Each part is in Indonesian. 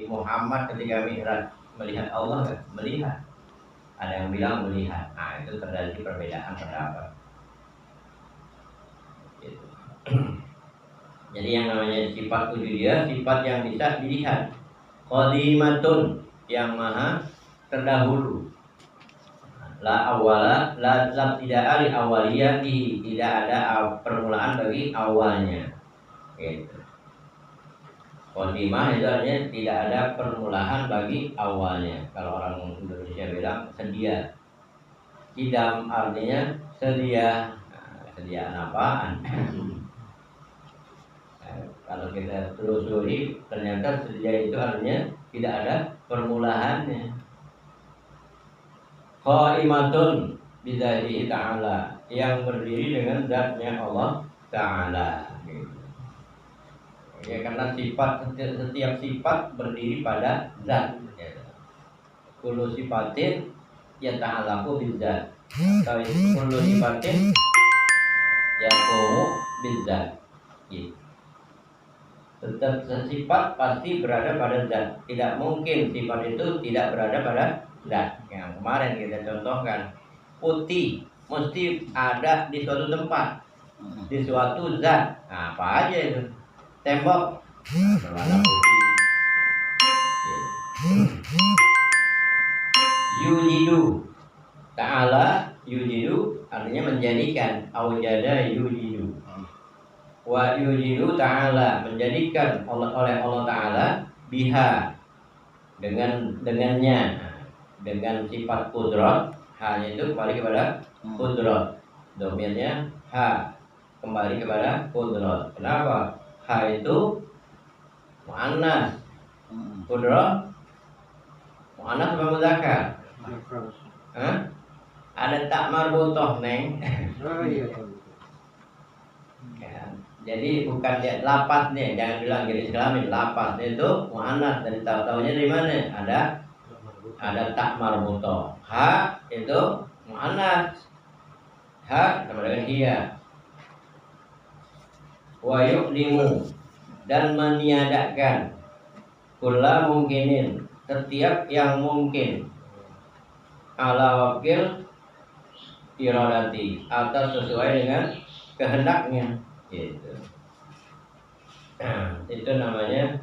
Muhammad ketika Mi'raj melihat Allah kan? Melihat. Ada yang bilang melihat. Nah, itu terjadi perbedaan pendapat. Gitu. Jadi yang namanya sifat wujudiyah, sifat yang bisa dilihat. Qadimatun, yang maha terdahulu. La awala, la tidak ali awaliyati, tidak ada permulaan bagi awalnya. Gitu. Qadimah itu artinya tidak ada permulaan bagi awalnya. Kalau orang Indonesia bilang sedia. Qidam artinya sedia. Nah, sediaan apaan? Kalau kita telusuri ternyata sedia itu artinya tidak ada permulaannya. Qaimatun bidzatihi ta'ala, yang berdiri dengan zatnya Allah Ta'ala. Ya, karena setiap sifat berdiri pada zat. Kullu sifatin yata'allaqu bizzat. Kullu sifatin yaqumu bizzat. Gitu. Setiap sifat pasti berada pada zat. Tidak mungkin sifat itu tidak berada pada zat. Yang kemarin kita contohkan, putih mesti ada di suatu tempat, di suatu zat. Nah, apa aja itu? Tembok berwarna putih. Yujidu ta'ala, yujidu artinya menjadikan. Awjada yujidu. Wa yujidu ta'ala, menjadikan oleh Allah Ta'ala, biha dengannya, dengan sifat kudrat. Hanya itu kembali kepada kudrat. Domirnya ha, kembali kepada kudrat. Kenapa? Ha itu mu'annas, kudrat mu'annas apa mudzakkar? Ada tak marbutoh, Neng. Oh iya. Ya, jadi bukan dia lapasnya, jangan bilang jadi kelamin. Lapasnya itu mu'annas, dari tahu-tahunya dari mana? Ada tak marbutoh. Ha itu mu'annas. Ha sama dengan dia. Wa yu'limu, dan meniadakan kulla mungkinin, setiap yang mungkin, ala wakil iradati, atas sesuai dengan kehendaknya. Gitu. Itu namanya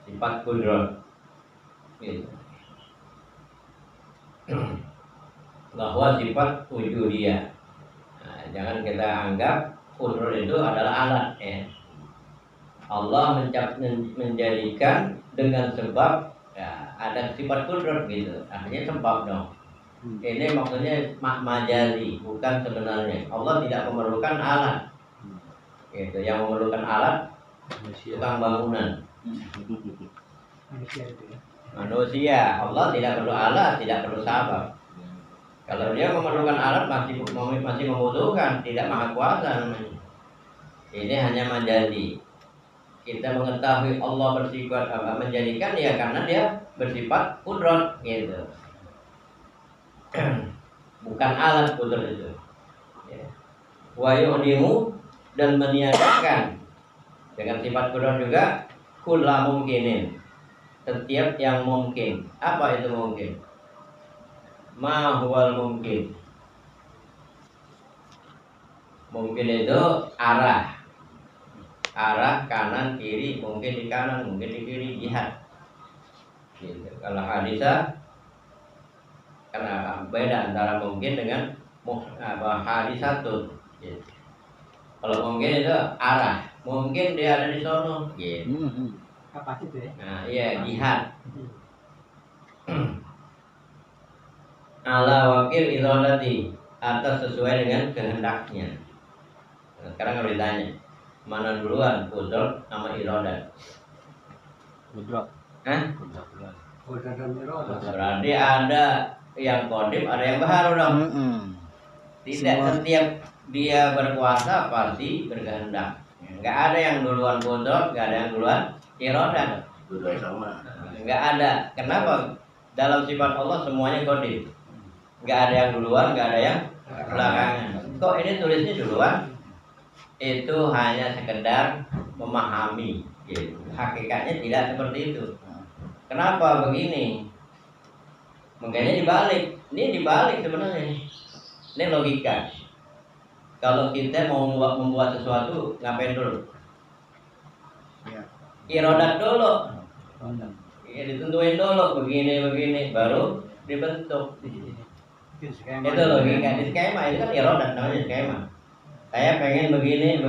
sifat kudrat. Gitu. Bahwa sifat wujudiyah. Nah, jangan kita anggap kudrat itu adalah alat, ya. Allah menjadikan dengan sebab, ya, ada sifat kudrat gitu. Artinya sebab dong. Ini maksudnya majazi, bukan sebenarnya. Allah tidak memerlukan alat. Gitu. Yang memerlukan alat tukang bangunan. Manusia. Allah tidak perlu alat, tidak perlu sabab. Kalau dia memerlukan alat masih membutuhkan, tidak maha kuasa namanya. Ini hanya majazi. Kita mengetahui Allah bersifat menjadikan, ya karena dia bersifat kudrat, gitu. Bukan alat kudrat itu. Wa yu'limu, dan meniadakan dengan sifat kudrat juga kulla mungkinin, setiap yang mungkin. Apa itu mungkin? Ma huwal mungkin. Mungkin itu arah kanan kiri, mungkin di kanan, mungkin di kiri, jihad. Gitu. Kalau hadisah, karena beda antara mungkin dengan hadisatun. Gitu. Kalau mungkin itu arah, mungkin dia ada di sono. Gitu. Apa itu ya? Nah, iya, jihad. Ala wakil iradati, atas sesuai dengan kehendaknya. Nah, sekarang kalau ditanya, mana duluan, kudrat sama iradat? Kudrat. Kudrat dan iradat. Berarti ada yang kodim, ada yang baharu dong. Tidak, setiap dia berkuasa pasti berkehendak. Enggak ada yang duluan kudrat, enggak ada yang duluan iradat. Dua sama. Enggak ada. Kenapa? Dalam sifat Allah semuanya kodim. Enggak ada yang duluan, enggak ada yang belakangan. Kok ini tulisnya duluan? Itu hanya sekedar memahami, gitu. Hakikatnya tidak seperti itu. Kenapa begini? Makanya dibalik. Ini dibalik sebenarnya. Ini logika. Kalau kita mau membuat sesuatu, ngapain dulu? Ya. Irodat dulu. Ya, ditentuin dulu begini, baru dibentuk. Itu logika. Di skema itu kan irodat, namanya skema. Saya pengen begini.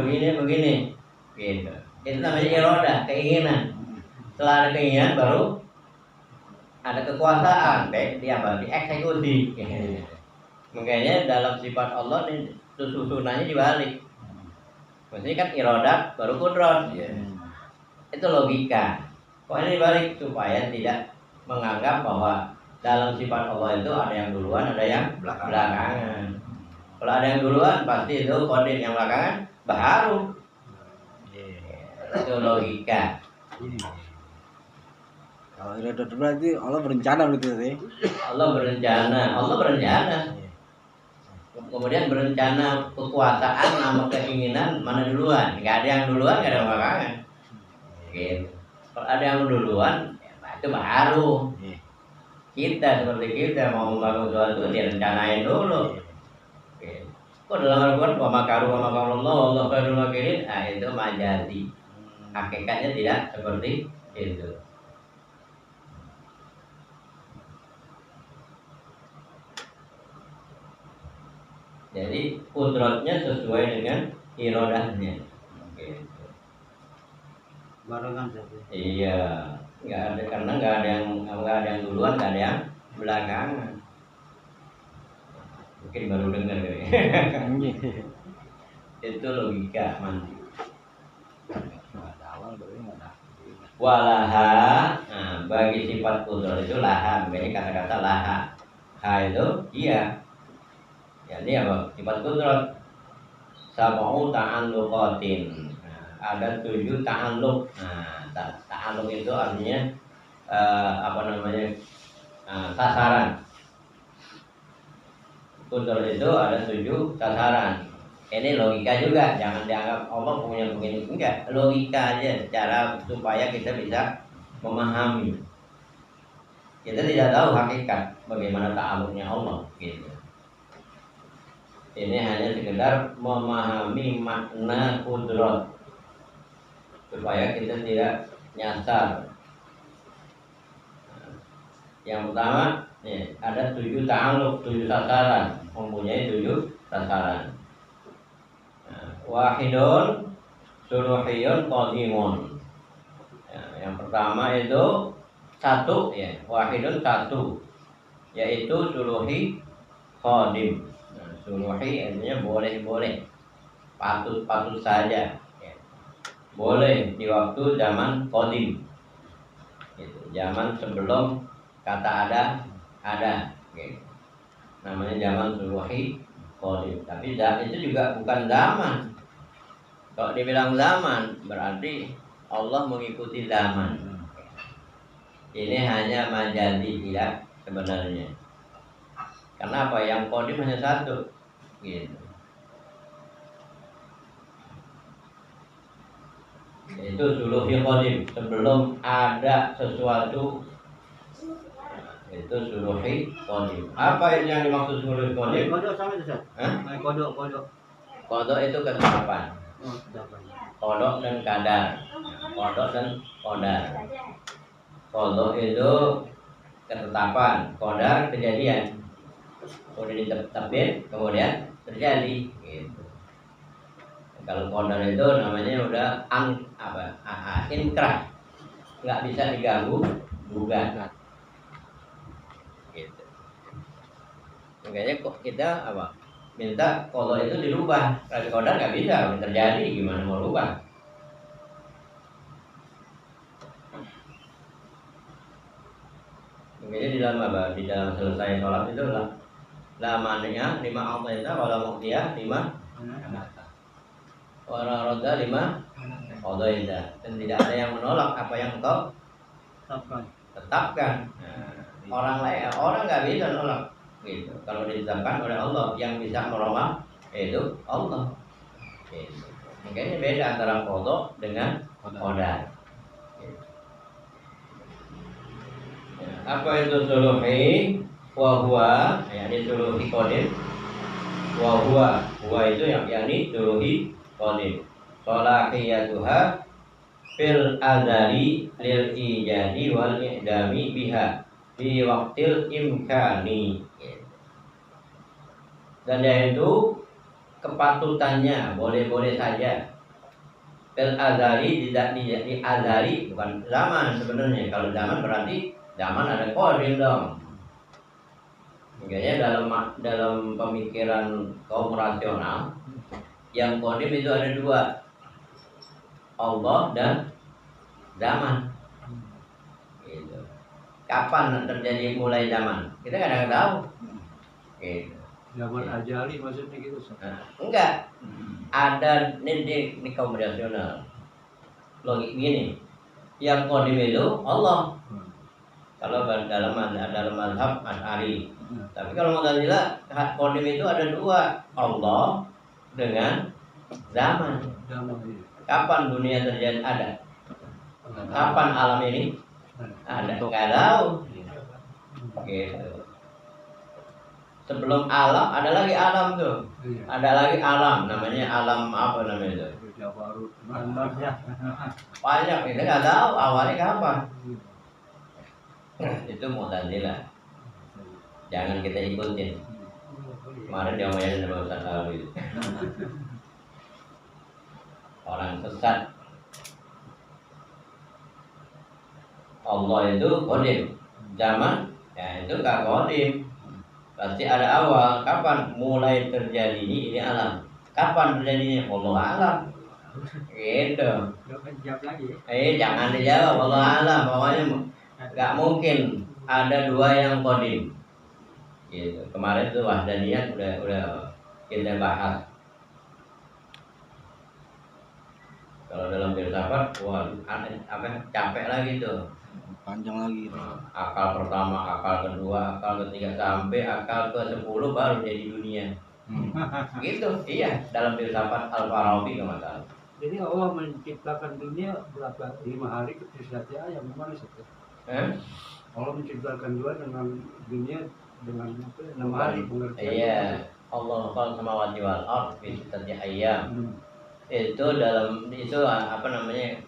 Gitu. Itu namanya irodah, keinginan. Setelah ada keinginan baru ada kekuasaan, baik dia dieksekusi. Makanya dalam sifat Allah ini susunannya dibalik. Maksudnya kan irodat baru kudrat. Itu logika. Kok ini dibalik supaya tidak menganggap bahwa dalam sifat Allah itu ada yang duluan, ada yang belakangan. Kalau ada yang duluan pasti itu kodim, yang belakangan baru. Itu logika. Kalau irodat berarti Allah berencana begitu sih. Allah berencana. Kemudian berencana kekuasaan sama keinginan mana duluan? Nggak ada yang duluan, nggak ada yang belakangan. Gitu. Kalau ada yang duluan, ya itu baru. Kita seperti kita mau membangun sesuatu direncanain dulu. Gitu. Kok dalam Al-Quran wa makaru Allah khairul makirin, itu majazi. Hakikatnya tidak seperti itu. Jadi kudratnya sesuai dengan irodahnya. Gitu. Barengan saja. Iya, nggak ada, karena nggak ada yang duluan, nggak ada yang belakangan. Mungkin baru dengar kali. Itu logika mandi. Walaha, nah, bagi sifat kudrat itu laha, makanya kata-kata laha. Ha itu iya. Jadi apa? Sifat kudrat sab'u ta'alluqatin. Nah, ada 7 ta'alluq. Nah, ta'alluq itu artinya sasaran. Kudrat itu ada 7 sasaran. Ini logika juga, jangan dianggap Allah punya begini, enggak. Logika aja cara supaya kita bisa memahami. Kita tidak tahu hakikat bagaimana ta'alluqnya Allah gitu. Ini hanya sekedar memahami makna kudrat supaya kita tidak nyasar. Yang pertama, ada 7 ta'alluq, 7 sasaran, mempunyai 7 sasaran. Wahidun suluhiyun qadimun. Yang pertama itu satu, wahidun satu, yaitu suluhi qadim. Suluhi artinya boleh, patut saja, boleh di waktu zaman qadim, zaman sebelum kata ada, namanya zaman suluhi qadim. Tapi itu juga bukan zaman. Kalau dibilang zaman berarti Allah mengikuti zaman. Ini hanya majazi, tidak sebenarnya. Karena apa? Yang qadim hanya satu, gitu. Itu suluhi qadim, sebelum ada sesuatu, itu suluhi qadim. Apa yang dimaksud suluhi qadim? Kodok sama itu, Ustaz? Kodok. Kodok itu ketetapan. Oh, dapat. Kodok dan kadar. Kodok dan kodar. Kodok itu ketetapan, kodar kejadian. Kemudian ditetapin, kemudian terjadi, gitu. Kalau kodar itu namanya udah inkrah, nggak bisa diganggu gugat, gitu. Makanya kok kita minta kodar itu dirubah, kalau kodar nggak bisa, terjadi gimana mau rubah? Makanya di dalam selesai sholat itu lamanya 5 a'tayta wala mu'tiya 5 wala radda 5 qadaita, dan tidak ada yang menolak apa yang engkau tetapkan. Orang nggak bisa nolak, gitu. Kalau ditetapkan oleh Allah, yang bisa merubah itu Allah, gitu. Makanya beda antara qada dengan qadar. Apa itu suluhi? Wa huwa, yakni suluhi qadim. Wa huwa itu yang yakni suluhi qadim. Salahiyatuha fil azali lil ijadi wal i'dami biha fi waqtil imkani. Dan yaitu kepatutannya boleh-boleh saja. Fil azali tidak di azali, bukan zaman sebenarnya. Kalau zaman berarti zaman ada qadim dong. Makanya dalam pemikiran kaum rasional yang qadim itu ada dua, Allah dan zaman. Gitu. Kapan terjadi mulai zaman? Kita kadang tahu. Gitu. Zaman ajali maksudnya gitu. Nah, enggak. Ada ini kaum rasional. Logik gini. Yang qadim itu Allah. Kalau dalam mazhab Asy'ari. Tapi kalau Mu'tazilah qadim itu ada dua, Allah dengan zaman. Kapan dunia terjadi ada? Kapan alam ini ada? Nggak tahu. Gitu. Sebelum alam ada lagi alam tuh. Ada lagi alam, namanya alam apa namanya itu? Banyak, kita nggak tahu awalnya kapan. Itu Mu'tazilah. Jangan kita ikutin. Kemarin dia ngomongin sama Ustaz Alwi. Orang sesat. Allah itu qadim. Zaman ya itu gak qadim. Pasti ada awal. Kapan mulai terjadi ini alam. Kapan terjadinya? Allah alam. Gitu. Jangan dijawab Allah alam. Pokoknya gak mungkin ada dua yang qadim. Gitu. Kemarin tuh wahdaniyah udah kita bahas. Kalau dalam filsafat, wah, capek lagi tuh. Panjang lagi. Akal pertama, akal kedua, akal ketiga sampai akal ke-10 baru jadi dunia. Gitu, iya. Dalam filsafat Al-Farabi nggak masalah. Jadi Allah menciptakan dunia berapa? 5 hari ketika yang mana sih? Allah menciptakan dengan dunia dengan 6 hari pengertian. Iya, Allah khalaqal samawati wal ardh fi sittati ayyam. Itu apa namanya?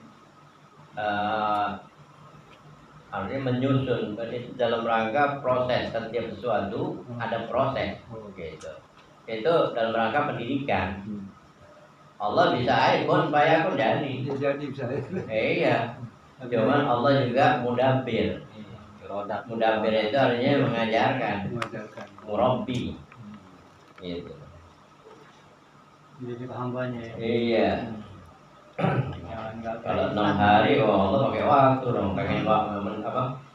Artinya menyusun, berarti dalam rangka proses. Setiap sesuatu ada proses, gitu. Itu dalam rangka pendidikan. Allah bisa kun fayakun jadi. Jadi bisa. Iya. Cuman Allah juga mudabbir. Mudabbir itu artinya mengajarkan. Murabbi. Gitu. Jadi hambanya. Iya. Kalau 6 hari Allah pakai waktu dong, pengen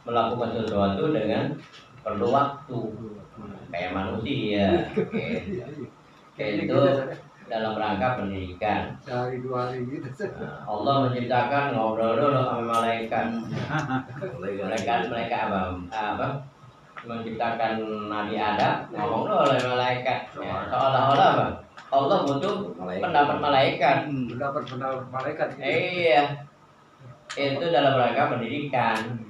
melakukan sesuatu dengan perlu waktu kayak manusia. Kayak itu dalam rangka pendidikan. Sehari 2 hari gitu. Allah menciptakan ngobrol dulu sama malaikat. Mereka apa? Menciptakan Nabi Adam ngomong dulu sama malaikat. Ya, seolah-olah apa? Allah butuh pendapat malaikat. Pendapat malaikat. Iya. Itu dalam rangka pendidikan.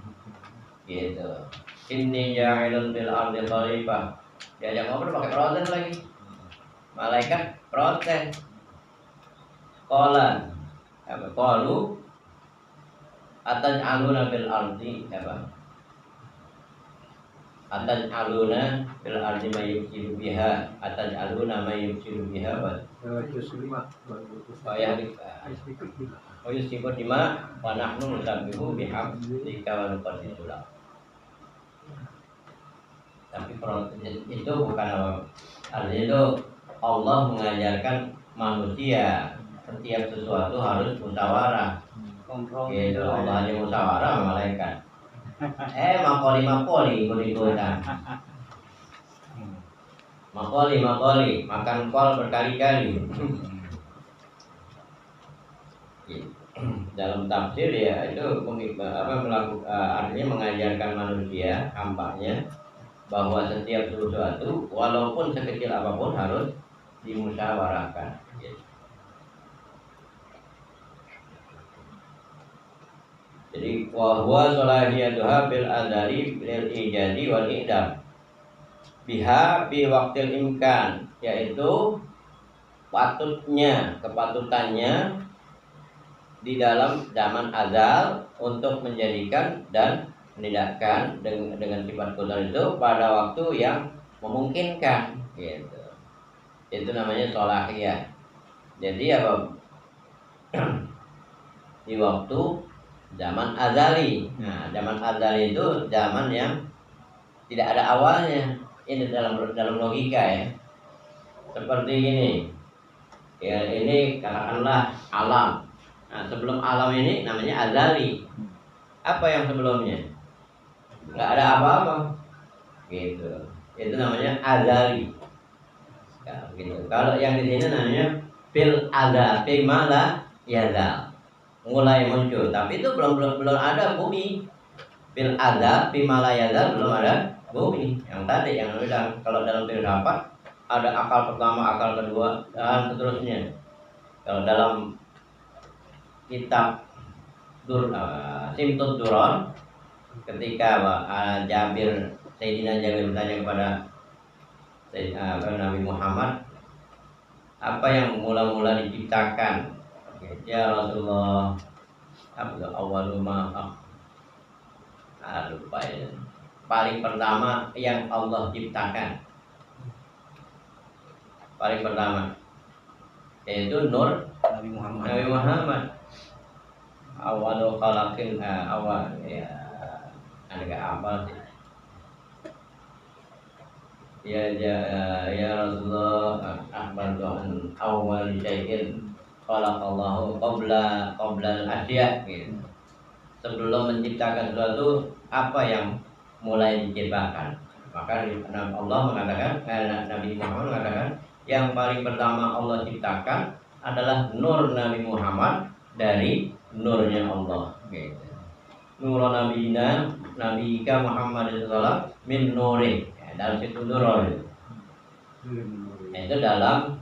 Gitu. Inni ja'ilun fil ardi khalifah. Diajak ngobrol pakai proses lagi. Malaikat protes. Qala qalu ataj'aluna fil ardi apa? Ataj'aluna fil ardi may yufsidu biha ataj'aluna may yufsidu biha wa yusibbu dima wa nahnu nusabbihu bihamdika wa nuqaddisu lak. Tapi itu bukan apa? Artinya itu Allah mengajarkan manusia setiap sesuatu harus musyawarah. Gitu, Allah hanya musyawarah sama malaikat. Makoli ikut-ikutan. Makoli makan kol berkali-kali. Dalam tafsir ya itu artinya mengajarkan manusia hambanya bahwa setiap sesuatu walaupun sekecil apapun harus dimusyawarahkan. Jadi wa huwa salahiyatuha bil azali bil ijadi wal idam biha bi waqtil imkan, yaitu kepatutannya di dalam zaman azal untuk menjadikan dan menidakkan dengan sifat qudar itu pada waktu yang memungkinkan gitu. Itu namanya sholahiyah. Jadi apa? Di waktu zaman azali. Nah, zaman azali itu zaman yang tidak ada awalnya. Ini dalam logika ya. Seperti ini. Ya, ini katakanlah alam. Nah, sebelum alam ini namanya azali. Apa yang sebelumnya? Nggak ada apa-apa. Gitu. Itu namanya azali. Ya, gitu. Kalau yang di sini namanya fil azal, fil mala yazal. Mulai muncul, tapi itu belum ada bumi. Fil azal, fil mala yazal belum ada bumi. Yang tadi yang bilang kalau dalam filsafat ada akal pertama, akal kedua dan seterusnya. Kalau dalam kitab Simtud Duron, ketika Sayyidina Jabir bertanya kepada Nabi Muhammad, apa yang mula-mula diciptakan? Ya Rasulullah, awwalu ma lupa ya. Paling pertama yang Allah ciptakan, paling pertama yaitu nur Nabi Muhammad. Awalu khalaqin awal ya, agak apa sih? Ya Rasulullah, akhbartu an awwal syai'in khalaqallahu qabla al-asya gitu. Sebelum menciptakan sesuatu, apa yang mulai diciptakan? Maka Allah mengatakan, Nabi Muhammad mengatakan, yang paling pertama Allah ciptakan adalah nur Nabi Muhammad dari nurnya Allah gitu. Nur Nabiyika Muhammad sallallahu min nuri. Dalam situ nurul itu dalam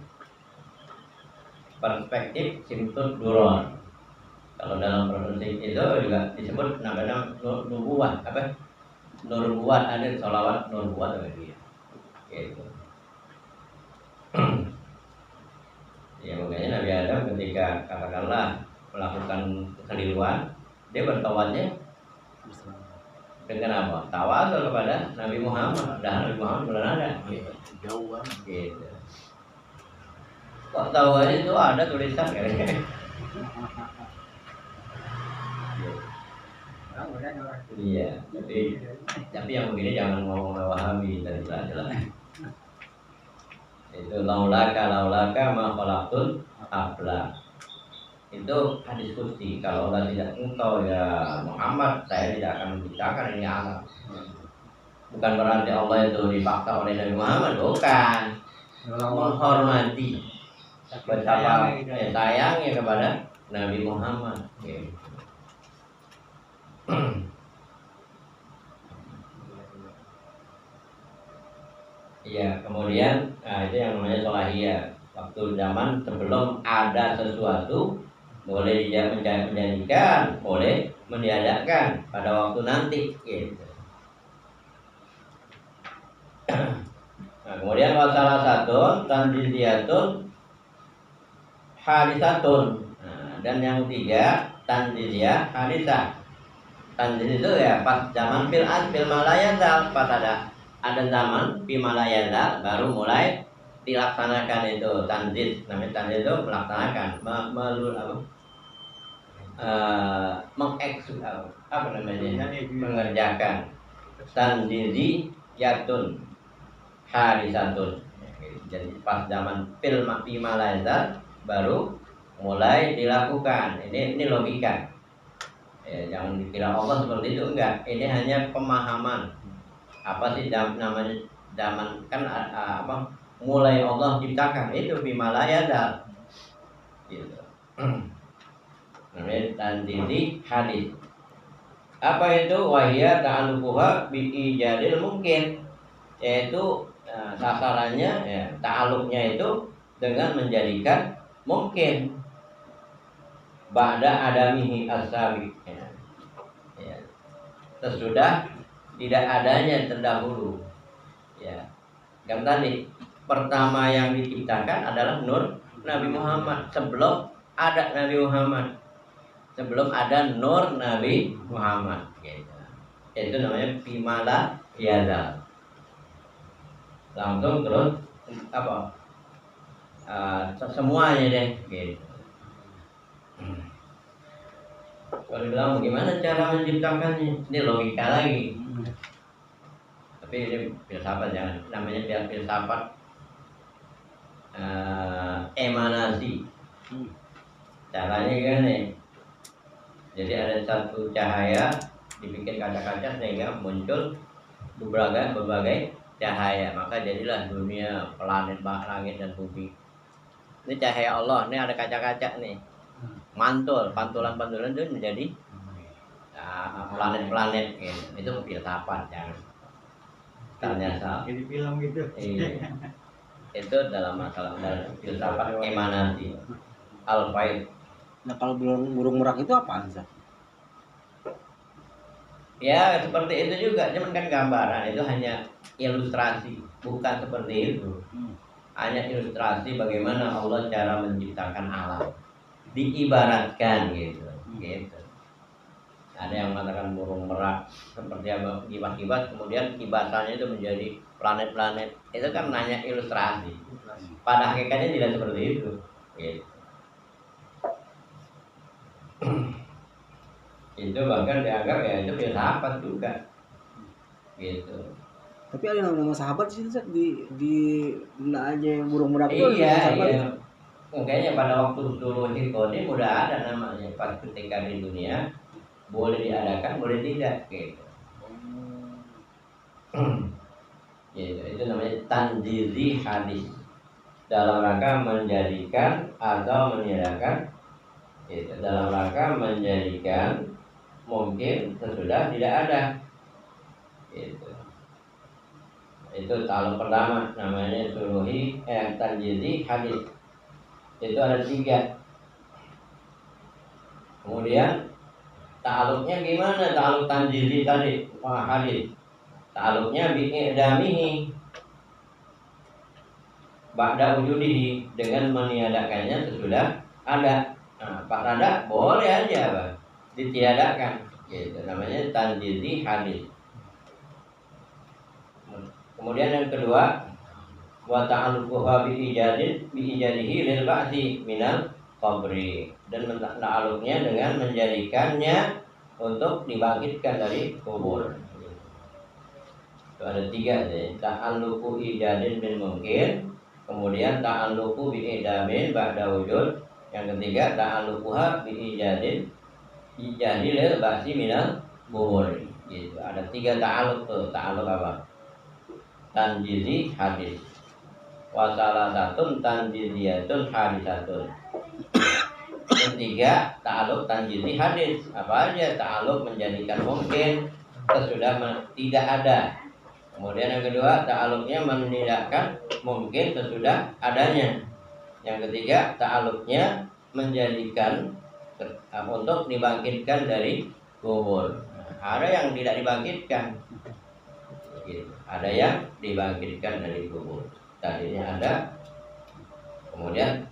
perspektif Simtud Duron. Kalau dalam perspektif itu juga disebut namanya nubuwah, apa? Nubuwah, ada sholawat nubuwah bagi dia. Gitu. Ya makanya Nabi Adam ketika katakanlah melakukan kekeliruan, dia bertawadnya dengan apa? Tawadhu kepada Nabi Muhammad. Dan Nabi Muhammad belum ada. Gitu. Jauh banget. Gitu. Kok tahu aja itu ada tulisan kayaknya. Iya. Tapi yang begini jangan ngomong mewahami dan jelas. Itu laulaka ma khalaqtul aflak. Itu hadis qudsi. Kalau Allah tidak engkau ya Muhammad, saya tidak akan menciptakan ini alam. Bukan berarti Allah itu dipaksa oleh Nabi Muhammad, bukan. Menghormati, betapa sayangnya kepada Nabi Muhammad. Ya, kemudian itu yang namanya sholahiyah. Waktu zaman sebelum ada sesuatu, boleh menjadikan, boleh meniadakan pada waktu nanti gitu. Nah, kemudian salah satu tanjiziyatun hadisatun. Nah, dan yang ketiga tanjiziyah hadisah. Tanjiz itu ya pas zaman fil malayazal, pas ada zaman fil malayazal baru mulai dilaksanakan itu tanjiz. Namanya tanjiz itu melaksanakan mengerjakan tanjizi yatun hadisatun. Jadi pas zaman fil malayazal baru mulai dilakukan. Ini logika. Ya, jangan dikira Allah seperti itu, enggak. Ini hanya pemahaman. Apa sih namanya zaman kan apa? Mulai Allah ciptakan itu bimalayazal gitu. Namanya tanjizi hadis. Apa itu? Wahia ta'aluquha bi ijadil mungkin, yaitu sasarannya ya, ta'alluqnya itu dengan menjadikan mungkin ba'da adamihi as-sabiq ya. sesudah tidak adanya terdahulu. Ya, kan tadi pertama yang diciptakan adalah nur Nabi Muhammad sebelum ada Nabi Muhammad, sebelum ada nur Nabi Muhammad. Gitu. Itu namanya Bimala Yazal. Langsung terus apa? Semuanya deh. Gitu. Kalau bilang bagaimana cara menciptakannya, ini logika lagi. Tapi ini filsafat, jangan namanya filsafat emanasi. Caranya gini, jadi ada satu cahaya dibikin kaca-kaca sehingga muncul berbagai cahaya, maka jadilah dunia, planet, langit dan bumi. Ini cahaya Allah, ini ada kaca-kaca nih, mantul, pantulan-pantulan itu menjadi planet-planet. Gitu. Itu filsafat, jangan ternyata. Jadi film gitu. Iya. Itu dalam masalah filsafat emanasi. Al-Faid. Nah kalau burung merak itu apaan sih? Ya seperti itu juga, cuman kan gambaran itu hanya ilustrasi, bukan seperti itu. Hanya ilustrasi bagaimana Allah cara menciptakan alam, diibaratkan gitu. Gitu. Ada yang mengatakan burung merak seperti apa, kibas-kibas, kemudian kibasannya itu menjadi planet-planet. Itu kan hanya ilustrasi. Pada hakikatnya tidak seperti itu. Gitu. Itu bahkan dianggap ya itu filsafat juga. Gitu. Tapi ada nama sahabat sih di benda aja burung merak itu. Iya. Makanya pada waktu dulu ini udah ada namanya, pas ketika di dunia boleh diadakan, boleh tidak, gitu. Gitu. Itu namanya tanjizi hadis, dalam rangka menjadikan atau meniadakan, gitu. Dalam rangka menjadikan mungkin sesudah tidak ada, gitu. Itu kalau pertama namanya suruhi tanjizi hadis. Itu ada 3. Kemudian ta'aluknya gimana? Ta'aluk tanjizi tadi, hadis. Ta'aluknya bi'idamihi ba'da wujudihi, dengan meniadakannya sesudah ada. Nah, pas ada boleh aja Pak ditiadakan. Gitu namanya tanjizi hadis. Kemudian yang kedua, wa ta'alluquha bi ijadihi lil ba'si minal qabri, dan ta'alluqnya dengan menjadikannya untuk dibangkitkan dari kubur. Itu ada 3 deh. Ta'alluqu ijadin bin mungkin, kemudian ta'alluqu bi idamin ba'da wujud, yang ketiga ta'alluquha bi ijadi lil ba'si minal kubur. Gitu. Ada 3 ta'alluq tuh. Ta'alluq apa? Tanjizi hadis. Wasalah satun tanjiziyatun hadisatun. Ketiga ta'aluk tanjizi hadis. Apa aja ta'aluk menjadikan mungkin sesudah tidak ada. Kemudian yang kedua ta'aluknya menidakkan mungkin sesudah adanya. Yang ketiga ta'aluknya menjadikan untuk dibangkitkan dari kubur. Ada yang tidak dibangkitkan, gitu. Ada yang dibangkitkan dari kubur. Tadinya ada, kemudian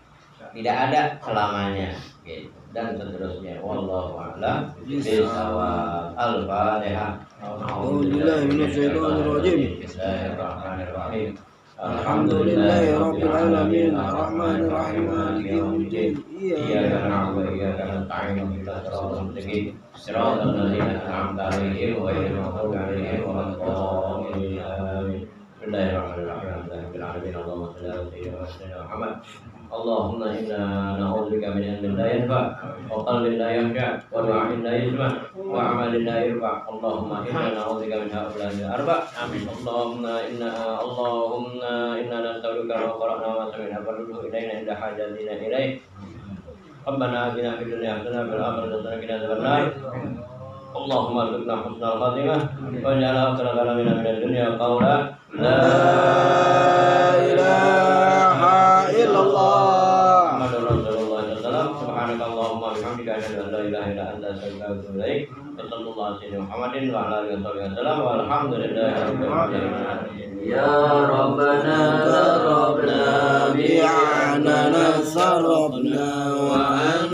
tidak ada selamanya, gitu. Dan seterusnya. Wallahu a'lam bishawab. Al-Fatihah. A'udzubillahi minasyaitonirrajim. Bismillahirrahmanirrahim. Alhamdulillahirabbil alamin, arrahmanir rahim, maliki yaumiddin. Iyyaka na'budu wa iyyaka nasta'in. Ihdinas siratal mustaqim. Siratal ladzina an'amta 'alaihim ghairil maghdubi 'alaihim waladdallin. Amin. Bismillahirrahmanirrahim. Allahumma shalli ala sayyidina Muhammad. Allahumma inna na'udzubika min ilmin la yanfa' wa qalbin la yakhsha wa du'a'in la yusma' wa 'amalin la yurfa'. Allahumma inna na'udzubika min ha'ula'i al-arba'. Amin. Allahumma inna nas'aluka ma qara'na wa sami'na farudhu ilaina inda hajatina ilaih. Rabbana atina fid dunya hasanah wa fil akhirati hasanah wa qina adzabannar. Allahumma arzuqna husnal khatimah wa ij'al akhir kalamina minad dunya qawla la ilaha illallah. Muhammadur Rasulullah sallallahu alaihi wasallam. Subhanakallahumma wa bihamdika asyhadu an la ilaha illa anta astaghfiruka wa atubu ilaik. Sallallahu sallallahu alaihi Muhammadin wa ala alihi wasallam walhamdulillahirabbil alamin. Ya Rabbana darabna bi'anana sarabna wa